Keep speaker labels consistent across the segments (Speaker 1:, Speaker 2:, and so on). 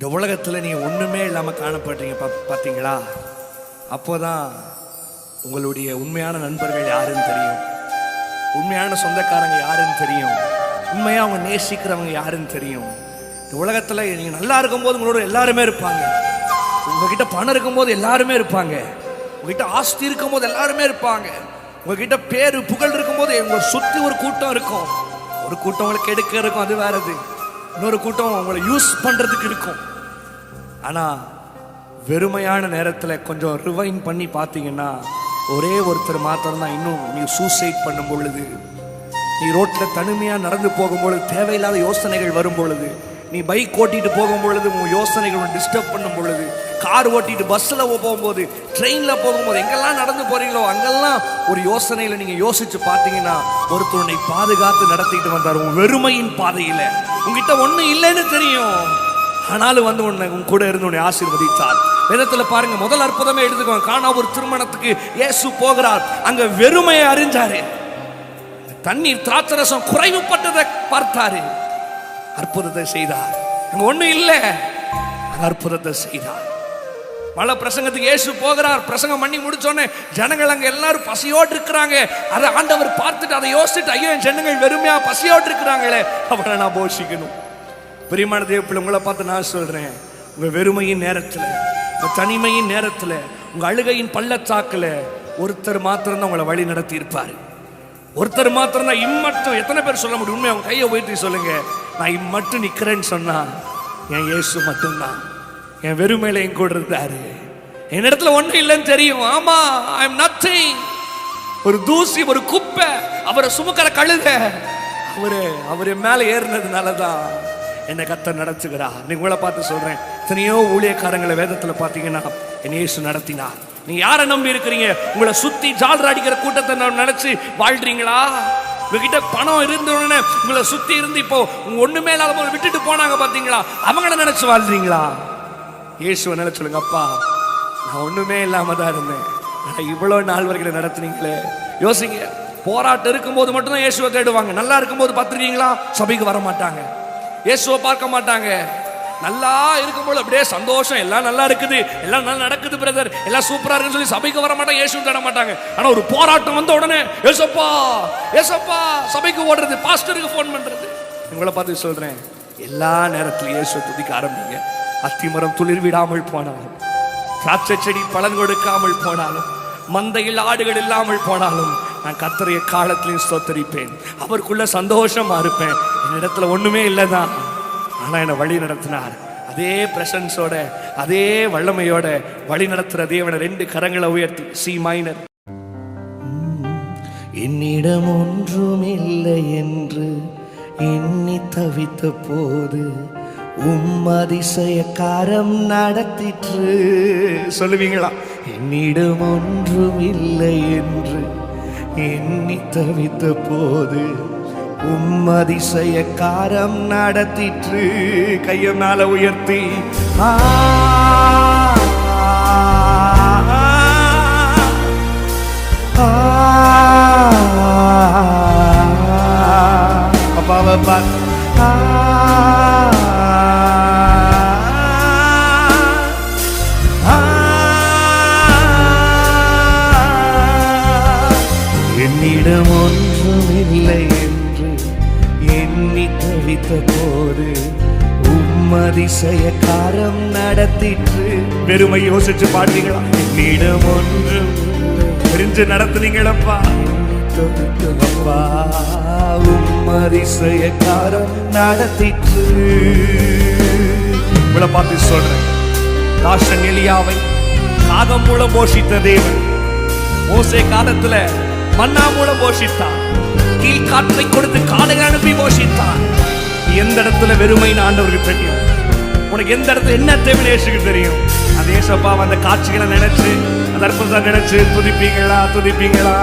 Speaker 1: இந்த உலகத்தில் நீங்கள் ஒன்றுமே இல்லாமல் காணப்படுறீங்க பார்த்தீங்களா? அப்போதான் உங்களுடைய உண்மையான நண்பர்கள் யாருன்னு தெரியும், உண்மையான சொந்தக்காரங்க யாருன்னு தெரியும், உண்மையாக அவங்க நேசிக்கிறவங்க யாருன்னு தெரியும். இந்த உலகத்தில் நீங்கள் நல்லா இருக்கும்போது உங்களோட எல்லாருமே இருப்பாங்க, உங்ககிட்ட பணம் இருக்கும்போது எல்லாருமே இருப்பாங்க, உங்ககிட்ட ஆஸ்தி இருக்கும்போது எல்லாருமே இருப்பாங்க, உங்ககிட்ட பேரு புகழ் இருக்கும்போது உங்களை சுற்றி ஒரு கூட்டம் இருக்கும். ஒரு கூட்டம் உங்களை கெடுக்க இருக்கும், அது வேறது. இன்னொரு கூட்டம் உங்களை யூஸ் பண்றதுக்கு இருக்கும். ஆனா வெறுமையான நேரத்தில் கொஞ்சம் ரிவைன் பண்ணி பார்த்தீங்கன்னா ஒரே ஒருத்தர் மாத்திரம் தான் இன்னும் நீ சூசைட் பண்ணும் பொழுது, நீ ரோட்ல தனிமையா நடந்து போகும்பொழுது, தேவையில்லாத யோசனைகள் வரும் பொழுது, நீ பைக் ஓட்டிட்டு போகும் பொழுது உன் யோசனைகள் டிஸ்டர்ப் பண்ணும் பொழுது, கார் ஓட்டிட்டு பஸ்ஸில் போகும்போது, ட்ரெயினில் போகும்போது, எங்கெல்லாம் நடந்து போறீங்களோ அங்கெல்லாம் ஒரு யோசனையில் நீங்கள் யோசிச்சு பார்த்தீங்கன்னா ஒருத்தருனை பாதுகாத்து நடத்திட்டு வந்தார் உன் வெறுமையின் பாதையில். உங்ககிட்ட ஒன்றும் இல்லைன்னு தெரியும், ஆனாலும் வந்து உன் கூட இருந்து உன்னை ஆசீர்வதித்தார். வேதத்தில் பாருங்க, முதல் அற்புதமே எடுத்துக்கோங்க. கானா ஒரு திருமணத்துக்கு இயேசு போகிறார், அங்க வெறுமையை அறிஞ்சாரு, தண்ணீர் திராட்சரசம் குறைவுபட்டதை பார்த்தாரு, அற்புதத்தை செய்தார். அங்க ஒண்ணும் இல்லை, அற்புதத்தை செய்தார். மழை பிரசங்கத்துக்கு இயேசு போகிறார், பிரசங்கம் பண்ணி முடிச்சோன்னே ஜனங்கள் அங்க எல்லாரும் பசியோடு இருக்கிறாங்க. அதை ஆண்டவர் பார்த்துட்டு அதை யோசிச்சுட்டு, ஐயோ ஜனங்கள் வெறுமையா பசியோடு இருக்கிறாங்களே, அவரை நான் போஷிக்கணும். பிரியமான தேவப்பிள்ளை, உங்களை பார்த்து நான் சொல்றேன், உங்க வெறுமையின் நேரத்துல, உங்க தனிமையின் நேரத்துல, உங்க அழுகையின் பள்ளத்தாக்குல ஒருத்தர் மாத்திரம் தான் உங்களை வழி நடத்தி இருப்பாரு. ஒருத்தர் மாத்திரம் தான் இம்மட்டும். எத்தனை பேர் சொல்ல முடியும்? உண்மையை அவங்க கையை உயர்த்தி சொல்லுங்க, நான் இம்மட்டும் நிக்கிறேன்னு சொன்னா என் இயேசு மட்டும்தான். என் வெறுமையில என் கூட இருந்தாரு, என் இடத்துல ஒன்றும் இல்லைன்னு தெரியும். ஆமா, ஐ எம் நத்திங். ஒரு தூசி, ஒரு குப்பை, அவரை சுமக்கிற கழுத, அவரு மேல ஏறினதுனாலதான் என்னை கர்த்தர் நடத்துகிறார். நீ உங்களை பார்த்து சொல்றேன், எத்தனையோ ஊழியக்காரங்களை வேதத்துல பாத்தீங்கன்னா என் இயேசு நடத்தினார். நீங்க யாரை நம்பி இருக்கிறீங்க? உங்களை சுத்தி ஜால்ரா அடிக்கிற கூட்டத்தை நினைச்சு வாழ்றீங்களா? உங்ககிட்ட பணம் இருந்தோடனே உங்களை சுத்தி இருந்து இப்போ ஒண்ணுமே இல்லாத போது விட்டுட்டு போனாங்க பாத்தீங்களா, அவங்கள நினைச்சு வாழ்றீங்களா? இயேசுவை நினைச்சு சொல்லுங்க, அப்பா நான் ஒண்ணுமே இல்லாம தான் இருந்தேன், ஆனா இவ்வளவு நாள் வரைக்கும் நடத்துனீங்களே. யோசிங்க, போராட்டம் இருக்கும்போது மட்டும்தான் இயேசுவை தேடுவாங்க. நல்லா இருக்கும்போது பார்த்துருக்கீங்களா? சபைக்கு வர மாட்டாங்க, இயேசுவை பார்க்க மாட்டாங்க. நல்லா இருக்கும்போது அப்படியே சந்தோஷம், எல்லாம் நல்லா இருக்குது, எல்லாம் நல்லா நடக்குது பிரதர், எல்லாம் சூப்பரா இருக்குன்னு சொல்லி சபைக்கு வர மாட்டாங்க, இயேசுவை தேட மாட்டாங்க. ஆனா ஒரு போராட்டம் வந்த உடனே ஏசப்பா ஏசப்பா சபைக்கு ஓடுறது, பாஸ்டருக்கு போன் பண்றது. உங்களை பார்த்து சொல்றேன், எல்லா நேரத்திலும் இயேசுவை துதிக்க ஆரம்பிங்க. அத்திமரம் துளிர் விடாமல் போனாலும், திராட்சை செடி பலன் கொடுக்காமல் போனாலும், மந்தையில் ஆடுகள் இல்லாமல் போனாலும், நான் கர்த்தரை காலத்திலையும் ஸ்தோத்தரிப்பேன், அவருக்குள்ள சந்தோஷமா இருப்பேன். என்னிடத்துல ஒண்ணுமே இல்லைதான், ஆனா என்னை வழி நடத்தினார். அதே பிரசன்ஸோட, அதே வல்லமையோட வழி நடத்துற தேவனை ரெண்டு கரங்களை உயர்த்தி சி மைனர். என்னிடம் ஒன்றும் இல்லை என்று எண்ணி தவித்த போது அதிசயக்காரம் நடத்திற்று. சொல்லுவீங்களா? என்னிடம் ஒன்றும் இல்லை என்று எண்ணி தவித்த போது அதிசயக்காரம் நடத்திற்று. கையை மேல உயர்த்தி அப்பாவை பார்த்து என்னிடம் ஒன்றும் இல்லை என்று எண்ணி தவித்த போது அதிசயக்காரம் நடத்திற்று. வெறுமை யோசிச்சு பாத்தீங்களா? என்னிடம் ஒன்றும் தெரிஞ்சு நடத்துனீங்களப்பா, அப்பா அதிசயக்காரம் நடத்திற்று. உங்களை பார்த்து சொல்றேன், தாசன் எலியாவை காகம் மூலம் போஷித்த தேவன் மோசே காலத்துல மன்னா மூலம் போஷித்தார், கீழ்காற்றை கொடுத்து காடை அனுப்பி போஷித்தார். எந்த இடத்துல வெறுமைன்னு ஆண்டவருக்கு தெரியும், உனக்கு எந்த இடத்துல என்ன தேவைக்கு தெரியும். அந்த ஏசப்பா அந்த காட்சிகளை நினைச்சு, அந்த அற்புதத்தை நினைச்சு துதிப்பீங்களா? துதிப்பீங்களா?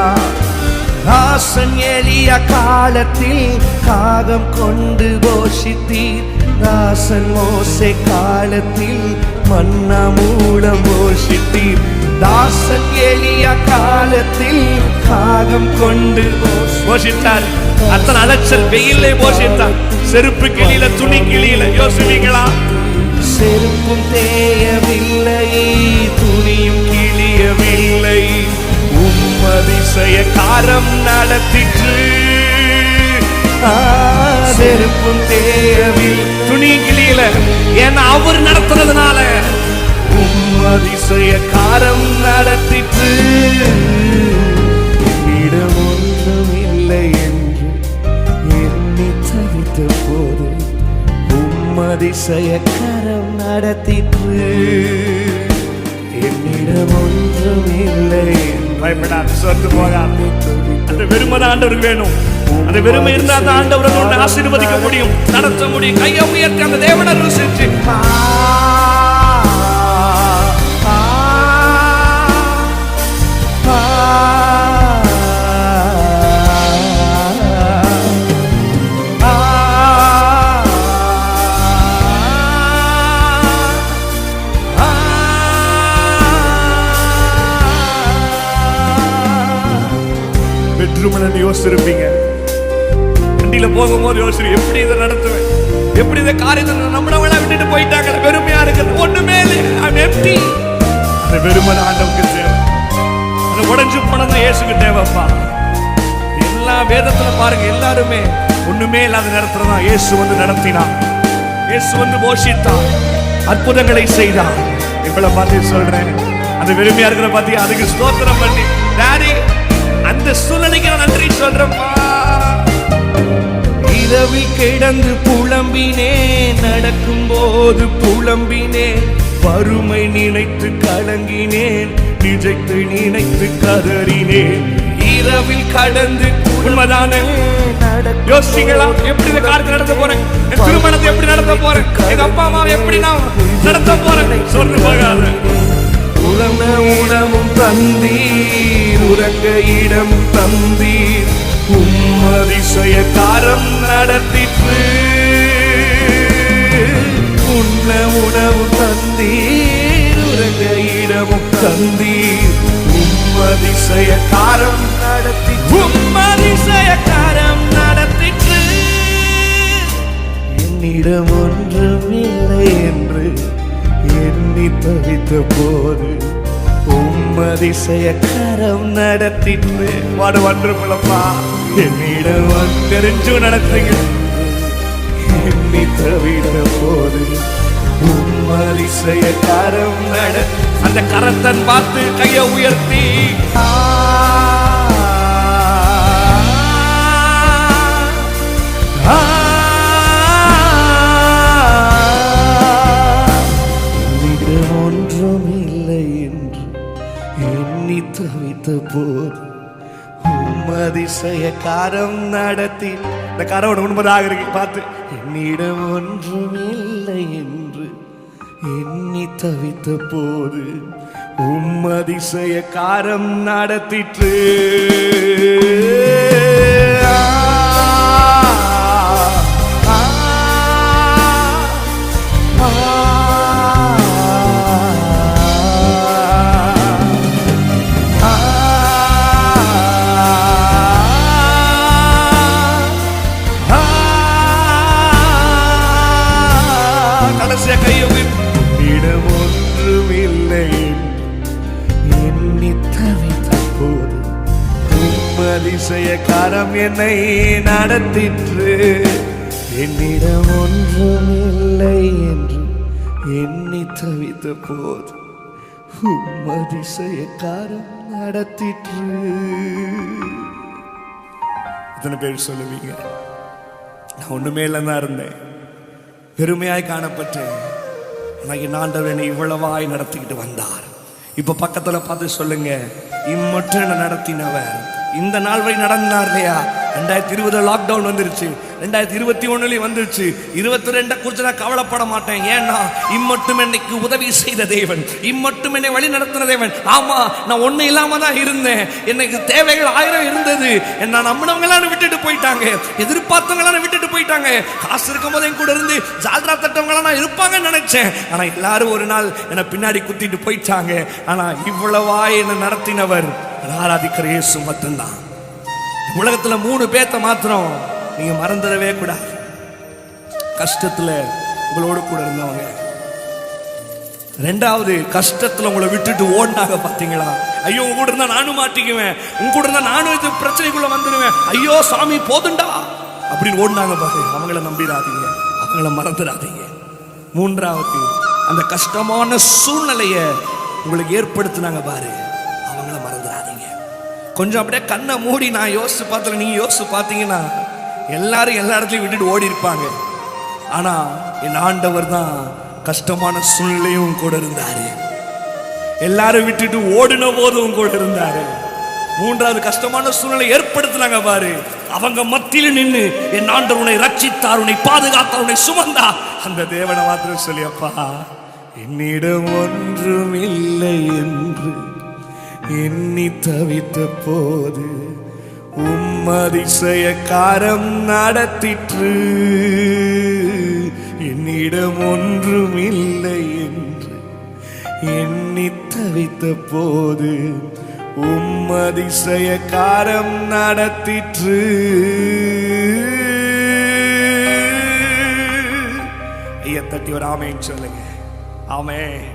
Speaker 1: தாசன் எலியா காலத்தில் காகம் கொண்டு போஷித்தீர், தாசன் மோசே காலத்தில் மன்னா மூலம் போஷித்தீர். தாசன் எலியா காலத்தில் காகம் கொண்டு போஷித்தார். அத்தனை அலைச்சல் வெயிலே போஷித்தார், செருப்பு கிளியில துணி கிளியில. யோசிப்பீங்களா? செருப்பு செருப்பும் தேயவில்லை, துணியும் கிழியவில்லை, அதிசய காரம் நடத்திற்று. செருப்பும் தேயவில்லை, துணியும் கிழியல, ஏன்னா அவர் நடத்துறதுனால. அதிசய காரம் நடத்திற்று. என்னிடம் ஒன்றும் இல்லை என்று எண்ணி தவித்த போது அதிசய காரம் நடத்திற்று. என்னிடம் ஒன்றும் இல்லை. பயப்படாது, சொத்து போகாது. அந்த வெறுமை தான் ஆண்டவருக்கு வேணும். அந்த வெறுமை இருந்தா அந்த ஆண்டவரை ஆசீர்வதிக்க முடியும், நடத்த முடியும். கையை உயர்த்தி அந்த தேவனை ருசிச்சு யோசிச்சிருப்பீங்க. வண்டியில போகும்போது யோசிச்சு எப்படி இதை நடத்துவேன், எப்படி இந்த காரியத்தை நம்மளவள விட்டுட்டு போயிட்டாங்க. வெறுமையா இருக்கிறது ஒண்ணுமே இல்லை. அந்த வெறுமை ஆண்டவருக்கு தேவை. அந்த உடைஞ்சு போனது இயேசுக்கு தேவைப்பா. எல்லா வேதத்துல பாருங்க, எல்லாருமே ஒண்ணுமே இல்லாத நேரத்துல தான் இயேசு வந்து நடத்தினான். இயேசு வந்து போஷித்தான், அற்புதங்களை செய்தான். இவ்வளவு பார்த்து சொல்றேன், அந்த வெறுமையா இருக்கிற பார்த்து அதுக்கு ஸ்தோத்திரம் பண்ணி டாடி அந்த சூழ்நிலைக்கு நான் நன்றி சொல்றேன்ப்பா. இரவில் கிடந்து புலம்பினேன், நடக்கும் போது புலம்பினேன், வறுமை நினைத்து கலங்கினேன், நிஜத்தை நினைத்து கதறினேன். இரவில் கடந்து உண்மைதான யோசிங்களா, எப்படி இந்த காரியத்தை நடத்த போறேன், என் திருமணத்தை எப்படி நடத்த போறேன், எங்க அப்பா அம்மாவை எப்படி நான் நடத்த போறேன் சொல்லு போகாத. உலக உணவும் தந்தீர், உறங்க இடம் தந்தீர், அதிசய காரம் நடத்திற்று. உண்ண உணவு தந்தீர், உறங்க இடமும் தந்தீர், அதிசய காரம் நடத்தி, அதிசய காரம் நடத்திற்று. என்னிடம் ஒன்றும் இல்லை என்று எண்ணி தவித்த போது அதிசய காரம் நடத்திற்று. வாடு வன்றுப்பா, என்னிடம் தெரிஞ்சு நடத்துங்க. எண்ணி தவித்த போது அதிசய காரம் நடத்தி, அந்த கரத்தன் பார்த்து கையை உயர்த்தி ஒன்றும் இல்லை என்று எண்ணி தவித்த போது அதிசய காரம் நடத்தி. இந்த காரோட உண்மைதாக இருக்கு பார்த்து, என்னிடம் ஒன்றும் இல்லை என்று எண்ணி தவித்த போது அதிசய காரம் நடத்திற்று. இடம் ஒன்றும் இல்லை எண்ணி தவித்த போது அதிசய காரம் என்னை நடத்திற்று. என்னிடம் ஒன்றும் இல்லை என்று எண்ணி தவித்த போது அதிசய காரம் நடத்திற்று. இத்தனை பேர் சொல்லுவீங்க, நான் ஒண்ணுமே இல்லைன்னா இருந்தேன், பெருமையாய் காணப்பட்டேன், ஆண்டவர் என்னை இவ்வளவாய் நடத்திக்கிட்டு வந்தார். இப்ப பக்கத்துல பார்த்து சொல்லுங்க, இம்மட்டும் என்ன நடத்தினவர் இந்த நாள் வரை நடந்தார் இல்லையா. 2020 லாக்டவுன் வந்துருச்சு, 2021 வந்துருச்சு, 22 குறித்து நான் கவலைப்பட மாட்டேன். ஏன்னா இம்மட்டும் என்னைக்கு உதவி செய்த தேவன், இம்மட்டும் என்னை வழி நடத்தின தேவன். ஆமா, நான் ஒண்ணு இல்லாம தான் இருந்தேன், எனக்கு தேவைகள் 1000 இருந்தது. என்ன நம்பினவங்களாம் விட்டுட்டு போயிட்டாங்க, எதிர்பார்த்தவங்களாம் விட்டுட்டு போயிட்டாங்க. காசு இருக்கும் போது என் கூட இருந்து ஜால்ரா தட்டவங்களாம் நான் இருப்பாங்கன்னு நினைச்சேன். ஆனா எல்லாரும் ஒரு நாள் என்னை பின்னாடி குத்திட்டு போயிட்டாங்க. ஆனா இவ்வளவா என்னை நடத்தினவர் ஆராதிக்கிற இயேசு மட்டும்தான். உலகத்துல 3 பேத்த மாத்திரம் நீங்க மறந்துடவே கூடாது. கஷ்டத்துல உங்களோடு கூட இருந்தவங்க, ரெண்டாவது, கஷ்டத்துல உங்களை விட்டுட்டு ஓடினாங்க பாத்தீங்களா? ஐயோ உங்க கூட இருந்தா நானும் மாட்டிக்குவேன், உங்க கூட இருந்தா நானும் இது பிரச்சனைக்குள்ள வந்துடுவேன், ஐயோ சாமி போதுண்டா அப்படின்னு ஓடினாங்க பாரு. அவங்கள நம்பிடாதீங்க, அவங்கள மறந்துடாதீங்க. மூன்றாவது, அந்த கஷ்டமான சூழ்நிலைய உங்களுக்கு ஏற்படுத்தினாங்க பாரு, அவங்கள மறந்துடாதீங்க. கொஞ்சம் அப்படியே கண்ணை மூடி நான் யோசிச்சு பார்த்தல, நீங்க யோசிச்சு பார்த்தீங்கன்னா எல்லாரும் எல்லா இடத்துலையும் விட்டுட்டு ஓடி இருப்பாங்க. ஆனா என் ஆண்டவர் தான் கஷ்டமான சூழ்நிலையும் கூட இருந்தாரு. எல்லாரும் விட்டுட்டு ஓடின போதும் கூட இருந்தாரு. மூன்றாவது, கஷ்டமான சூழ்நிலை ஏற்படுத்தினாங்க பாரு, அவங்க மத்தியில் நின்று என் ஆண்டவர் உன்னை ரட்சித்தார், உன்னை பாதுகாத்தார், உன்னை சுமந்தா. அந்த தேவனை மாத்திரம் சொல்லி, அப்பா என்னிடம் ஒன்றும் இல்லை என்று எண்ணி தவித்த போது அதிசயக்காரம் நடத்திற்று. என்னிடம் ஒன்றும் இல்லை என்று எண்ணி தவித்த போது அதிசயக்காரம் நடத்திற்று. ஐயா தட்டி ஒரு ஆமேன்னு சொல்லுங்க. ஆமென்.